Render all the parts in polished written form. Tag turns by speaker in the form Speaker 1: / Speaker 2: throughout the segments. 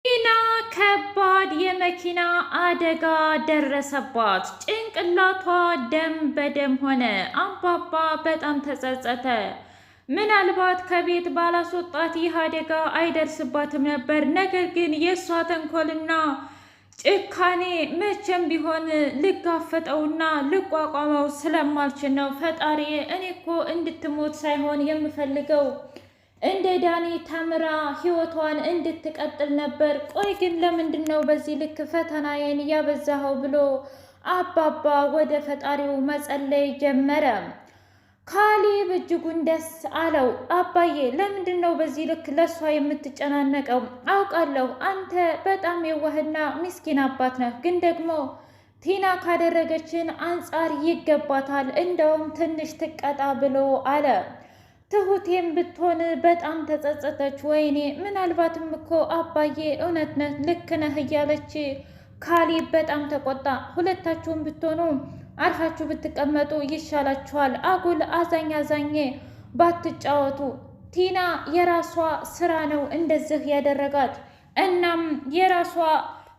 Speaker 1: ቲና ከባድ የመኪና አደጋ ደረሰባት። ጭንቅላቷ ደም በደም ሆነ። አባባ በጣም ተጸጸተ። ምናልባት ከቤት ባላስወጣት ይህ አደጋ አይደርስባትም ነበር። ነገር ግን የእሷ ተንኮልና ጭካኔ መቼም ቢሆን ልጋፈጠውና ልቋቋመው ስለማልችል ነው። ፈጣሪዬ፣ እኔ እኮ እንድትሞት ሳይሆን የምፈልገው እንደ ዳኒ ተምራ ህይወቷን እንድትቀጥል ነበር። ቆይ ግን ለምንድን ነው በዚህ ልክ ፈተናዬን ያበዛኸው? ብሎ አባባ ወደ ፈጣሪው መጸለይ ጀመረ። ካሌብ እጅጉን ደስ አለው። አባዬ ለምንድን ነው በዚህ ልክ ለእሷ የምትጨናነቀው? አውቃለሁ አንተ በጣም የዋህና ምስኪን አባት ነህ፣ ግን ደግሞ ቲና ካደረገችን አንጻር ይገባታል፣ እንደውም ትንሽ ትቀጣ ብሎ አለ። ትሁቴም ብትሆን በጣም ተጸጸተች። ወይኔ ምናልባትም እኮ አባዬ እውነት ነህ፣ ልክ ነህ እያለች ካሌብ በጣም ተቆጣ። ሁለታችሁም ብትሆኑ አርፋችሁ ብትቀመጡ ይሻላችኋል። አጉል አዛኝ አዛኜ ባትጫወቱ። ቲና የራሷ ስራ ነው እንደዚህ ያደረጋት። እናም የራሷ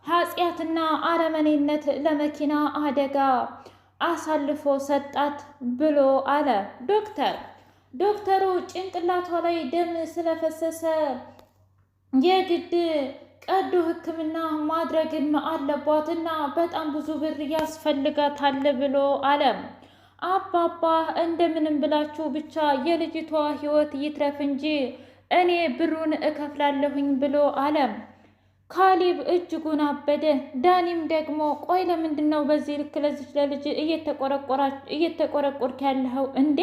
Speaker 1: ኃጢአትና አረመኔነት ለመኪና አደጋ አሳልፎ ሰጣት ብሎ አለ ዶክተሩ ጭንቅላቷ ላይ ደም ስለፈሰሰ የግድ ቀዶ ሕክምና ማድረግም አለባት እና በጣም ብዙ ብር ያስፈልጋታል ብሎ አለ። አባባ እንደምንም ብላችሁ ብቻ የልጅቷ ሕይወት ይትረፍ እንጂ እኔ ብሩን እከፍላለሁኝ ብሎ አለ። ካሌብ እጅጉን አበደ። ዳኒም ደግሞ ቆይ ለምንድን ነው በዚህ ልክ ለዚች ለልጅ እየተቆረቆርክ ያለኸው እንዴ?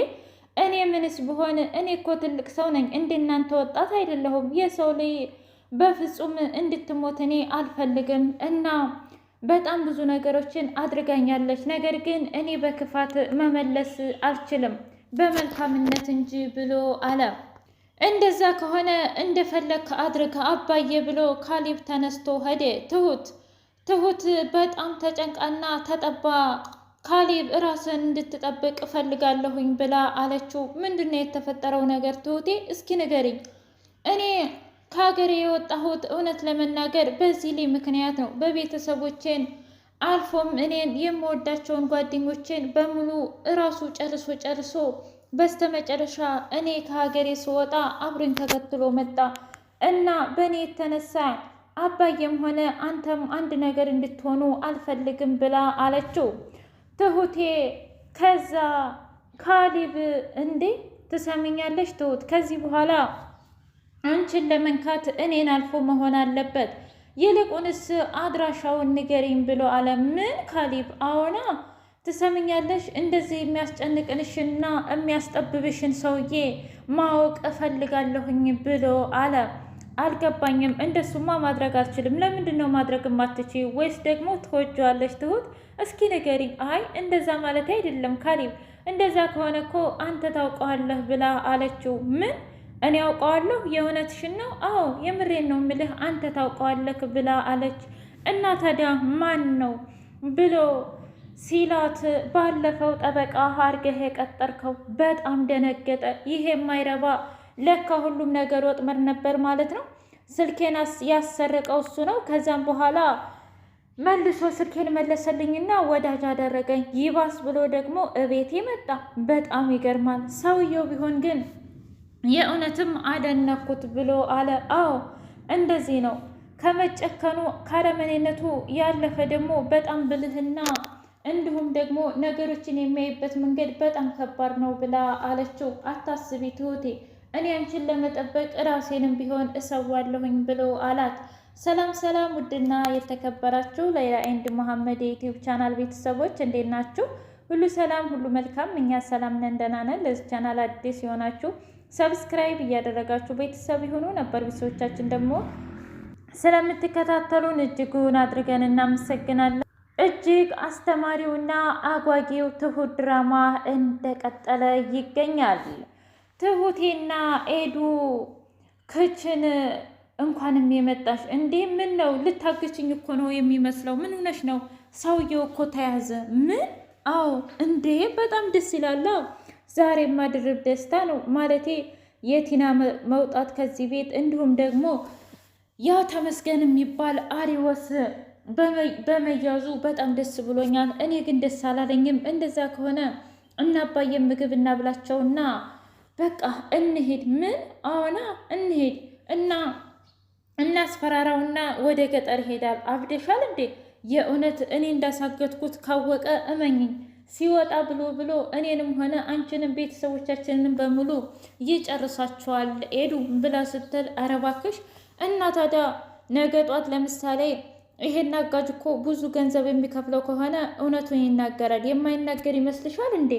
Speaker 1: እኔ ምንስ ብሆን እኔ እኮ ትልቅ ሰው ነኝ፣ እንደናንተ ወጣት አይደለሁም። የሰው ልጅ በፍጹም እንድትሞት እኔ አልፈልግም እና በጣም ብዙ ነገሮችን አድርጋኛለች። ነገር ግን እኔ በክፋት መመለስ አልችልም በመልካምነት እንጂ ብሎ አለ። እንደዛ ከሆነ እንደፈለግ አድርግ አባዬ ብሎ ካሌብ ተነስቶ ሄደ። ትሁት በጣም ተጨንቃና ተጠባ ካሌብ ራስን እንድትጠብቅ እፈልጋለሁኝ ብላ አለችው። ምንድነው የተፈጠረው ነገር ትሁቴ? እስኪ ንገሪኝ። እኔ ከሀገሬ የወጣሁት እውነት ለመናገር በዚህ ላይ ምክንያት ነው። በቤተሰቦቼን አልፎም እኔን የምወዳቸውን ጓደኞቼን በሙሉ እራሱ ጨርሶ በስተመጨረሻ እኔ ከሀገሬ ስወጣ አብሮኝ ተከትሎ መጣ እና በእኔ የተነሳ አባዬም ሆነ አንተም አንድ ነገር እንድትሆኑ አልፈልግም ብላ አለችው። ትሁቴ ከዛ ካሌብ እንዴ ትሰሚኛለሽ ትሁት፣ ከዚህ በኋላ አንቺን ለመንካት እኔን አልፎ መሆን አለበት። ይልቁንስ አድራሻውን ንገሪኝ ብሎ አለ። ምን ካሌብ? አዎና ትሰሚኛለሽ፣ እንደዚህ የሚያስጨንቅንሽና የሚያስጠብብሽን ሰውዬ ማወቅ እፈልጋለሁኝ ብሎ አለ። አልገባኝም። እንደሱማ ማድረግ አልችልም። ለምንድን ነው ማድረግ የማትችይው? ወይስ ደግሞ ትወጂዋለሽ? ትሁት እስኪ ንገሪኝ። አይ እንደዛ ማለት አይደለም ካሌብ፣ እንደዛ ከሆነ እኮ አንተ ታውቀዋለህ ብላ አለችው። ምን? እኔ አውቀዋለሁ? የእውነትሽን ነው? አዎ የምሬን ነው ምልህ፣ አንተ ታውቀዋለህ ብላ አለች። እና ታዲያ ማን ነው ብሎ ሲላት፣ ባለፈው ጠበቃ አድርገህ የቀጠርከው። በጣም ደነገጠ። ይሄ የማይረባ ለካ ሁሉም ነገር ወጥመድ ነበር ማለት ነው። ስልኬን ያሰረቀው እሱ ነው። ከዛም በኋላ መልሶ ስልኬን መለሰልኝና ወዳጅ አደረገኝ። ይባስ ብሎ ደግሞ እቤቴ መጣ። በጣም ይገርማል። ሰውየው ቢሆን ግን የእውነትም አደነኩት ብሎ አለ። አዎ እንደዚህ ነው። ከመጨከኑ ካረመኔነቱ ያለፈ ደግሞ በጣም ብልህና እንዲሁም ደግሞ ነገሮችን የሚያይበት መንገድ በጣም ከባድ ነው ብላ አለችው። አታስቢ ትሁቴ፣ እኔ አንቺን ለመጠበቅ ራሴንም ቢሆን እሰዋለሁኝ ብሎ አላት። ሰላም ሰላም! ውድና የተከበራችሁ ሌላ ኤንድ መሐመድ የዩቲዩብ ቻናል ቤተሰቦች እንዴት ናችሁ? ሁሉ ሰላም፣ ሁሉ መልካም። እኛ ሰላም ነን፣ ደህና ነን። ለዚህ ቻናል አዲስ የሆናችሁ ሰብስክራይብ እያደረጋችሁ ቤተሰብ የሆኑ ነበር ቤተሰቦቻችን ደግሞ ስለምትከታተሉን እጅጉን አድርገን እናመሰግናለን። እጅግ አስተማሪውና አጓጊው ትሁት ድራማ እንደቀጠለ ይገኛል። ትሁቴና ኤዱ ክችን እንኳንም የመጣሽ እንዴ? ምን ነው ልታግችኝ እኮ ነው የሚመስለው። ምን ሆነሽ ነው? ሰውየው እኮ ተያዘ። ምን? አዎ እንዴ በጣም ደስ ይላል። ዛሬማ ድርብ ደስታ ነው። ማለቴ የቲና መውጣት ከዚህ ቤት እንዲሁም ደግሞ ያ ተመስገን የሚባል አሪዎስ በመያዙ በጣም ደስ ብሎኛል። እኔ ግን ደስ አላለኝም። እንደዛ ከሆነ እና አባዬን ምግብ እናብላቸውና በቃ እንሄድ። ምን አዎና እንሄድ እና እናስፈራራውና ወደ ገጠር ይሄዳል። አብደሻል እንዴ? የእውነት እኔ እንዳሳገትኩት ካወቀ እመኝኝ ሲወጣ ብሎ እኔንም ሆነ አንቺንም ቤተሰቦቻችንን በሙሉ ይጨርሳቸዋል ኤዱ ብላ ስትል፣ ኧረ እባክሽ እና ታዲያ ነገ ጧት ለምሳሌ ይሄን አጋጅ እኮ ብዙ ገንዘብ የሚከፍለው ከሆነ እውነቱን ይናገራል። የማይናገር ይመስልሻል እንዴ?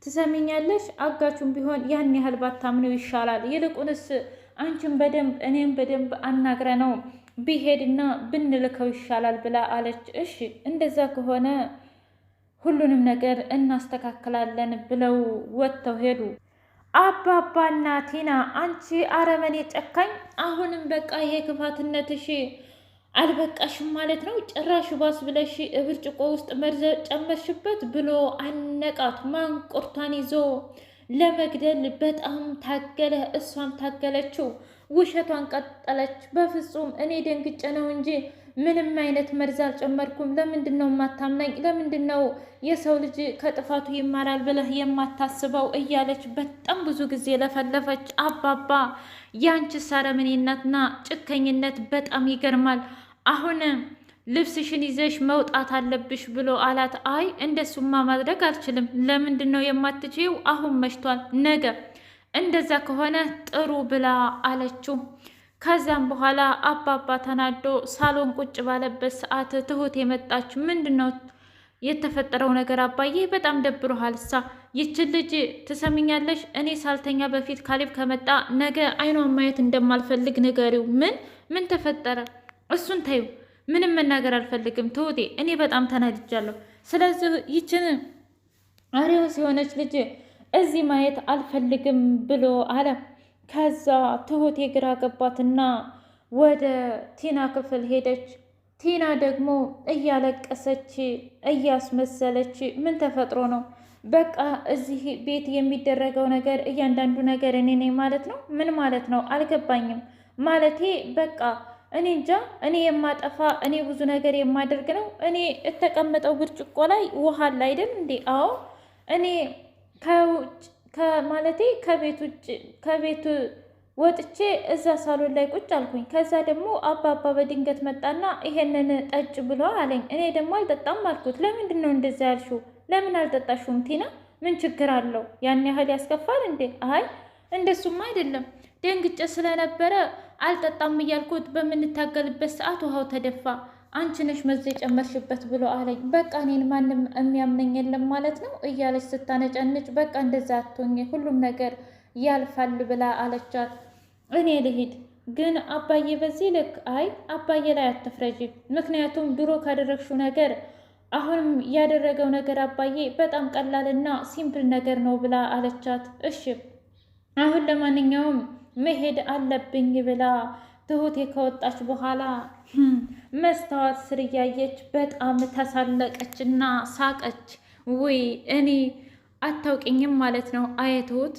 Speaker 1: ትሰሚኛለሽ? አጋቹም ቢሆን ያን ያህል ባታምነው ይሻላል። ይልቁንስ አንቺን በደንብ እኔም በደንብ አናግረ ነው ቢሄድና ብንልከው ይሻላል ብላ አለች። እሺ እንደዛ ከሆነ ሁሉንም ነገር እናስተካክላለን ብለው ወጥተው ሄዱ። አባባና ቲና አንቺ አረመኔ ጨካኝ፣ አሁንም በቃ ይሄ ክፋትነትሽ አልበቃሽም ማለት ነው? ጭራሽ ባስ ብለሽ ብርጭቆ ውስጥ መርዘ ጨመርሽበት ብሎ አነቃት። ማንቁርቷን ይዞ ለመግደል በጣም ታገለ። እሷም ታገለችው። ውሸቷን ቀጠለች። በፍጹም እኔ ደንግጬ ነው እንጂ ምንም አይነት መርዝ አልጨመርኩም። ለምንድን ነው የማታምነኝ? ለምንድን ነው የሰው ልጅ ከጥፋቱ ይማራል ብለህ የማታስበው? እያለች በጣም ብዙ ጊዜ ለፈለፈች። አባባ ያንቺስ አረመኔነትና ጭከኝነት በጣም ይገርማል። አሁን ልብስሽን ይዘሽ መውጣት አለብሽ ብሎ አላት። አይ እንደሱማ ማድረግ አልችልም። ለምንድን ነው የማትችይው? አሁን መሽቷል። ነገ እንደዛ ከሆነ ጥሩ ብላ አለችው። ከዛም በኋላ አባባ ተናዶ ሳሎን ቁጭ ባለበት ሰዓት ትሁት የመጣች። ምንድን ነው የተፈጠረው ነገር? አባዬ በጣም ደብሮሃል ሳ ይችን ልጅ ትሰሚኛለሽ? እኔ ሳልተኛ በፊት ካሌብ ከመጣ ነገ አይኗን ማየት እንደማልፈልግ ንገሪው። ምን ተፈጠረ? እሱን ተይው፣ ምንም መናገር አልፈልግም ትሁቴ፣ እኔ በጣም ተናድጃለሁ። ስለዚህ ይችን አሪዎስ የሆነች ልጅ እዚህ ማየት አልፈልግም ብሎ አለ። ከዛ ትሁቴ ግራ ገባትና ወደ ቲና ክፍል ሄደች። ቲና ደግሞ እያለቀሰች እያስመሰለች ምን ተፈጥሮ ነው? በቃ እዚህ ቤት የሚደረገው ነገር እያንዳንዱ ነገር እኔ ነኝ ማለት ነው? ምን ማለት ነው? አልገባኝም። ማለቴ በቃ እኔ እንጃ፣ እኔ የማጠፋ እኔ ብዙ ነገር የማደርግ ነው። እኔ የተቀመጠው ብርጭቆ ላይ ውሃ አለ አይደል እንዴ? አዎ እኔ ከውጭ ከማለቴ ከቤቱ ወጥቼ እዛ ሳሎን ላይ ቁጭ አልኩኝ። ከዛ ደግሞ አባባ በድንገት መጣና ይሄንን ጠጭ ብሎ አለኝ። እኔ ደግሞ አልጠጣም አልኩት። ለምንድን ነው እንደዛ ያልሽው? ለምን አልጠጣሽውም ቲና? ምን ችግር አለው? ያን ያህል ያስከፋል እንዴ? አይ እንደሱማ አይደለም፣ ደንግጬ ስለነበረ አልጠጣም እያልኩት በምንታገልበት ሰዓት ውሃው ተደፋ። አንቺ ነሽ መርዝ የጨመርሽበት ብሎ አለኝ። በቃ እኔን ማንም የሚያምነኝ የለም ማለት ነው እያለች ስታነጨንጭ፣ በቃ እንደዛ አትሆኝ፣ ሁሉም ነገር ያልፋል ብላ አለቻት። እኔ ልሂድ ግን አባዬ በዚህ ልክ? አይ አባዬ ላይ አትፍረጂ፣ ምክንያቱም ድሮ ካደረግሽው ነገር አሁንም ያደረገው ነገር አባዬ በጣም ቀላልና ሲምፕል ነገር ነው ብላ አለቻት። እሺ አሁን ለማንኛውም መሄድ አለብኝ ብላ ትሁቴ ከወጣች በኋላ መስታወት ስር እያየች በጣም ተሳለቀችና ሳቀች። ውይ እኔ አታውቂኝም ማለት ነው አየትሁት፣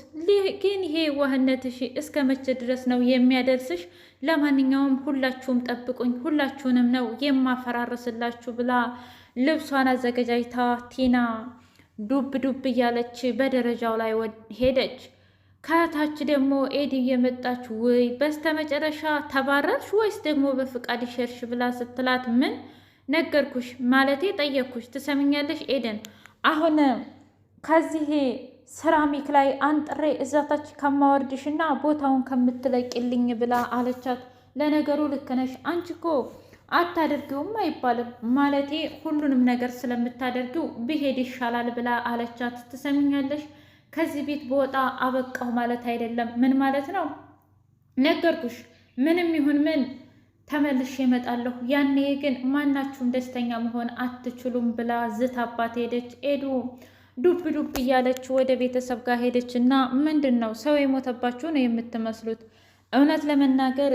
Speaker 1: ግን ይሄ ዋህነትሽ እስከ መቼ ድረስ ነው የሚያደርስሽ? ለማንኛውም ሁላችሁም ጠብቁኝ፣ ሁላችሁንም ነው የማፈራርስላችሁ ብላ ልብሷን አዘገጃጅታ ቲና ዱብ ዱብ እያለች በደረጃው ላይ ሄደች። ከታች ደግሞ ኤዲ የመጣች። ውይ በስተመጨረሻ ተባረርሽ ወይስ ደግሞ በፍቃድ ሸርሽ ብላ ስትላት፣ ምን ነገርኩሽ ማለቴ ጠየቅኩሽ። ትሰምኛለሽ ኤደን፣ አሁን ከዚህ ሴራሚክ ላይ አንጥሬ እዛታች ከማወርድሽና ቦታውን ከምትለቂልኝ ብላ አለቻት። ለነገሩ ልክ ነሽ፣ አንቺ እኮ አታደርጊውም አይባልም፣ ማለቴ ሁሉንም ነገር ስለምታደርጊው ብሄድ ይሻላል ብላ አለቻት። ትሰምኛለሽ ከዚህ ቤት በወጣ አበቃው ማለት አይደለም። ምን ማለት ነው? ነገርኩሽ፣ ምንም ይሁን ምን ተመልሼ እመጣለሁ። ያኔ ግን ማናችሁም ደስተኛ መሆን አትችሉም ብላ ዝታባት ሄደች። ኤዱ ዱብ ዱብ እያለች ወደ ቤተሰብ ጋር ሄደች እና ምንድን ነው ሰው የሞተባችሁ ነው የምትመስሉት? እውነት ለመናገር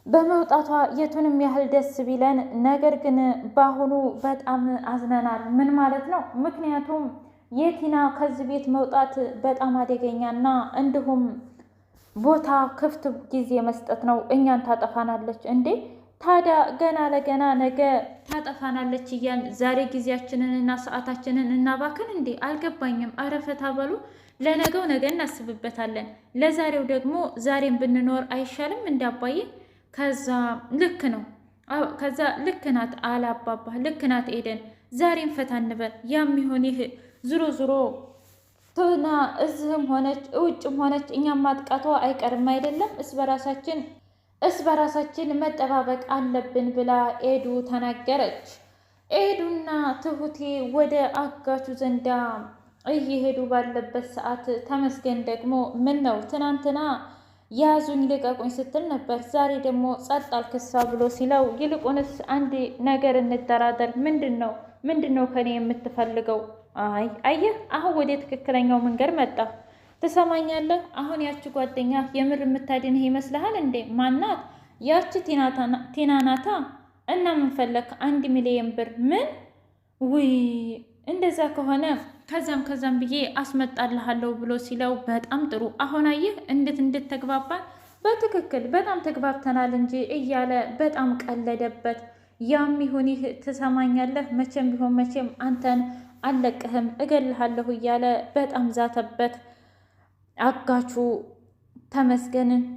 Speaker 1: በመውጣቷ የቱንም ያህል ደስ ቢለን፣ ነገር ግን በአሁኑ በጣም አዝነናል። ምን ማለት ነው? ምክንያቱም የቲና ከዚህ ቤት መውጣት በጣም አደገኛና እንዲሁም ቦታ ክፍት ጊዜ መስጠት ነው። እኛን ታጠፋናለች እንዴ? ታዲያ ገና ለገና ነገ ታጠፋናለች እያልን ዛሬ ጊዜያችንንና ሰዓታችንን እናባክን እንዴ? አልገባኝም። አረ ፈታ በሉ። ለነገው ነገ እናስብበታለን። ለዛሬው ደግሞ ዛሬን ብንኖር አይሻልም? እንዳባዬ ከዛ ልክ ነው። ከዛ ልክ ናት አላባባ፣ ልክ ናት ኤደን። ዛሬን ፈታ እንበል። ያም ይሁን ይህ ዙሮ ዙሮ ቱና እዚህም ሆነች ውጭም ሆነች እኛም ማጥቃቷ አይቀርም አይደለም? እስ በራሳችን መጠባበቅ አለብን ብላ ኤዱ ተናገረች። ኤዱና ትሁቴ ወደ አጋቹ ዘንዳ እየሄዱ ባለበት ሰዓት ተመስገን ደግሞ ምን ነው ትናንትና ያዙኝ ልቀቁኝ ስትል ነበር፣ ዛሬ ደግሞ ጸጥ አልክሳ ብሎ ሲለው፣ ይልቁንስ አንድ ነገር እንደራደር። ምንድን ነው ከኔ የምትፈልገው? አይ አየህ፣ አሁን ወደ ትክክለኛው መንገድ መጣ። ትሰማኛለህ? አሁን ያቺ ጓደኛ የምር የምታድንህ ይመስልሃል እንዴ? ማናት? ያቺ ቲና ናታ። እና ምን ፈለክ? 1,000,000 ብር። ምን? ውይ እንደዛ ከሆነ ከዛም ብዬ አስመጣልሃለሁ ብሎ ሲለው፣ በጣም ጥሩ። አሁን አየህ እንድትተግባባን በትክክል በጣም ተግባብተናል እንጂ እያለ በጣም ቀለደበት። ያም ይሁን ይህ ትሰማኛለህ፣ መቼም ቢሆን መቼም አንተን አልለቅህም፣ እገልሃለሁ እያለ በጣም ዛተበት። አጋቹ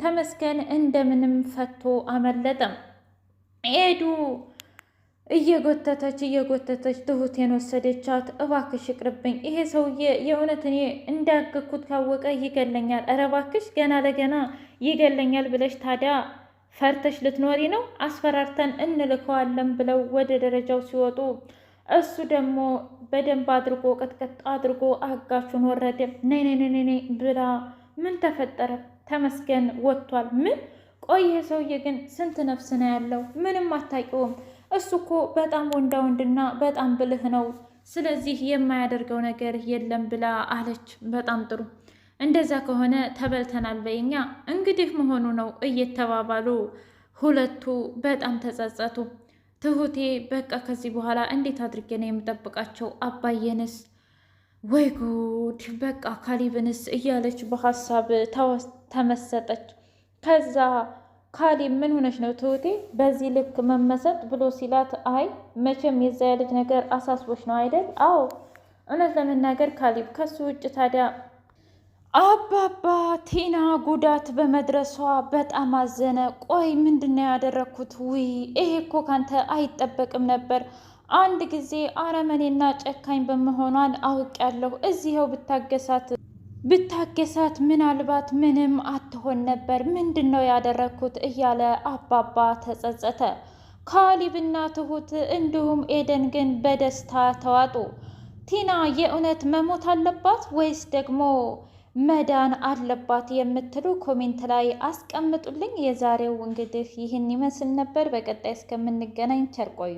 Speaker 1: ተመስገን እንደምንም ፈቶ አመለጠም። ኤዱ እየጎተተች ትሁቴን ወሰደቻት። እባክሽ ይቅርብኝ፣ ይሄ ሰውዬ የእውነት እኔ እንዳገኩት ካወቀ ይገለኛል። ኧረ እባክሽ ገና ለገና ይገለኛል ብለሽ ታዲያ ፈርተሽ ልትኖሪ ነው? አስፈራርተን እንልከዋለን ብለው ወደ ደረጃው ሲወጡ እሱ ደግሞ በደንብ አድርጎ ቅጥቅጥ አድርጎ አጋቹን ወረደ። ነይ ብላ ምን ተፈጠረ? ተመስገን ወጥቷል። ምን? ቆይ ይሄ ሰውዬ ግን ስንት ነፍስ ነው ያለው? ምንም አታውቂውም። እሱ እኮ በጣም ወንድና በጣም ብልህ ነው። ስለዚህ የማያደርገው ነገር የለም ብላ አለች። በጣም ጥሩ፣ እንደዛ ከሆነ ተበልተናል በይኛ እንግዲህ መሆኑ ነው እየተባባሉ ሁለቱ በጣም ተጸጸቱ። ትሁቴ በቃ ከዚህ በኋላ እንዴት አድርጌ ነው የምጠብቃቸው? አባዬንስ? ወይ ጉድ! በቃ ካሊብንስ? እያለች በሀሳብ ተመሰጠች። ከዛ ካሊብ ምን ሆነች ነው ትሁቴ በዚህ ልክ መመሰጥ ብሎ ሲላት፣ አይ መቼም የዛ ልጅ ነገር አሳስቦች ነው አይደል? አዎ እውነት ለመናገር ካሊብ ከሱ ውጭ ታዲያ አባባ ቲና ጉዳት በመድረሷ በጣም አዘነ። ቆይ ምንድነው ያደረግኩት? ውይ ይሄ እኮ ካንተ አይጠበቅም ነበር። አንድ ጊዜ አረመኔና ጨካኝ በመሆኗን አውቄያለሁ። እዚኸው ብታገሳት ምናልባት ምንም አትሆን ነበር። ምንድን ነው ያደረግኩት? እያለ አባባ ተጸጸተ። ካሊብና ትሁት እንዲሁም ኤደን ግን በደስታ ተዋጡ። ቲና የእውነት መሞት አለባት ወይስ ደግሞ መዳን አለባት የምትሉ ኮሜንት ላይ አስቀምጡልኝ። የዛሬው እንግዲህ ይህን ይመስል ነበር። በቀጣይ እስከምንገናኝ ቸር ቆዩ።